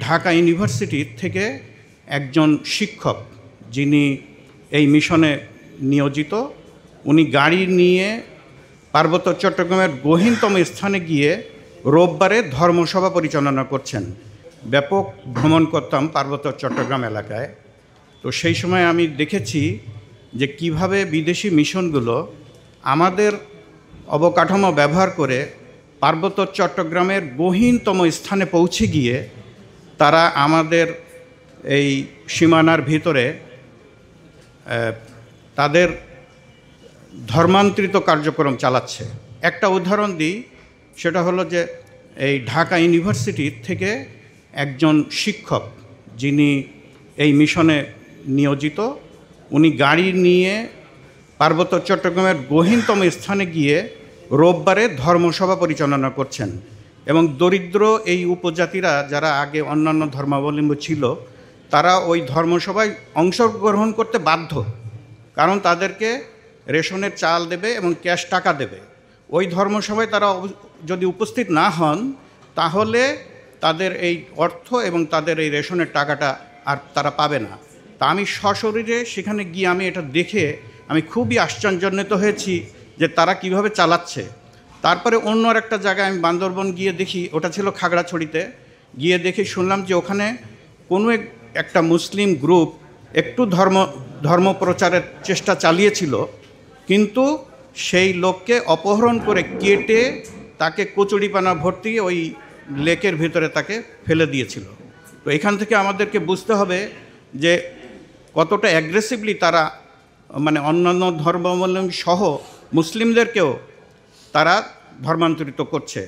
Dhaka university থেকে একজন শিক্ষক যিনি এই মিশনে নিয়োজিত, উনি গাড়ি নিয়ে পার্বত্য চট্টগ্রামের গহীনতম স্থানে গিয়ে রোববারে ধর্মসভা পরিচালনা করছেন। ব্যাপক ভ্রমণ করতাম পার্বত্য চট্টগ্রাম এলাকায়, তো সেই সময় আমি দেখেছি যে কিভাবে বিদেশি মিশনগুলো আমাদের অবকাঠামো ব্যবহার করে পার্বত্য চট্টগ্রামের গহীনতম স্থানে পৌঁছে গিয়ে তারা আমাদের এই সীমানার ভিতরে তাদের ধর্মান্তরিত কার্যক্রম চালাচ্ছে। একটা উদাহরণ দিই, সেটা হলো যে এই ঢাকা ইউনিভার্সিটি থেকে একজন শিক্ষক যিনি এই মিশনে নিয়োজিত, উনি গাড়ি নিয়ে পার্বত্য চট্টগ্রামের গহীনতম স্থানে গিয়ে রোববারে ধর্মসভা পরিচালনা করছেন এবং দরিদ্র এই উপজাতিরা যারা আগে অন্যান্য ধর্মাবলম্বী ছিল তারা ওই ধর্মসভায় অংশগ্রহণ করতে বাধ্য, কারণ তাদেরকে রেশনের চাল দেবে এবং ক্যাশ টাকা দেবে। ওই ধর্মসভায় তারা যদি উপস্থিত না হন তাহলে তাদের এই অর্থ এবং তাদের এই রেশনের টাকাটা আর তারা পাবে না। তা আমি সশরীরে সেখানে গিয়ে আমি এটা দেখে আমি খুবই আশ্চর্যান্বিত হয়েছি যে তারা কিভাবে চালাচ্ছে। তারপরে অন্য একটা জায়গায় আমি বান্দরবন গিয়ে দেখি, ওটা ছিল খাগড়াছড়িতে, গিয়ে দেখে শুনলাম যে ওখানে কোনো একটা মুসলিম গ্রুপ একটু ধর্ম প্রচারের চেষ্টা চালিয়েছিল, কিন্তু সেই লোককে অপহরণ করে কেটে তাকে কচুরিপানা ভর্তি ওই লেকের ভিতরে তাকে ফেলে দিয়েছিল। তো এখান থেকে আমাদেরকে বুঝতে হবে যে কতটা অ্যাগ্রেসিভলি তারা মানে অন্যান্য ধর্মাবলম্বী সহ মুসলিমদেরকেও তারা ধর্মান্তরিত করছে।